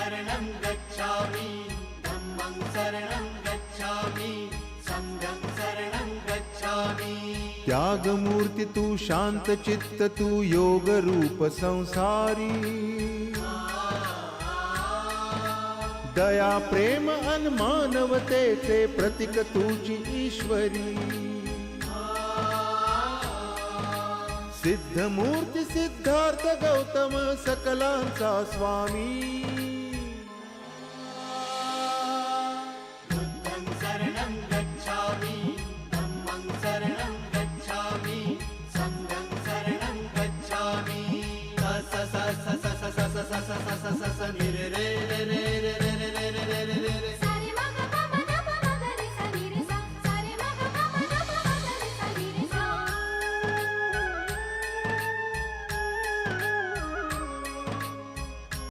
शरणं गच्छामि धम्मं शरणं गच्छामि संघं शरणं गच्छामि। त्यागमूर्ती तू शांत चित्त तू योग रूप संसारी दया प्रेम अन मानवतेचे प्रतीक तुझी ईश्वरी सिद्धमूर्ती सिद्धार्थ गौतम सकलांचा स्वामी बुद्धं शरणं गच्छामि धम्मं शरणं गच्छामि संघं शरणं गच्छामि। स स स स स स स स स स स स नि रे रे रे रे रे रे रे रे रे रे रे।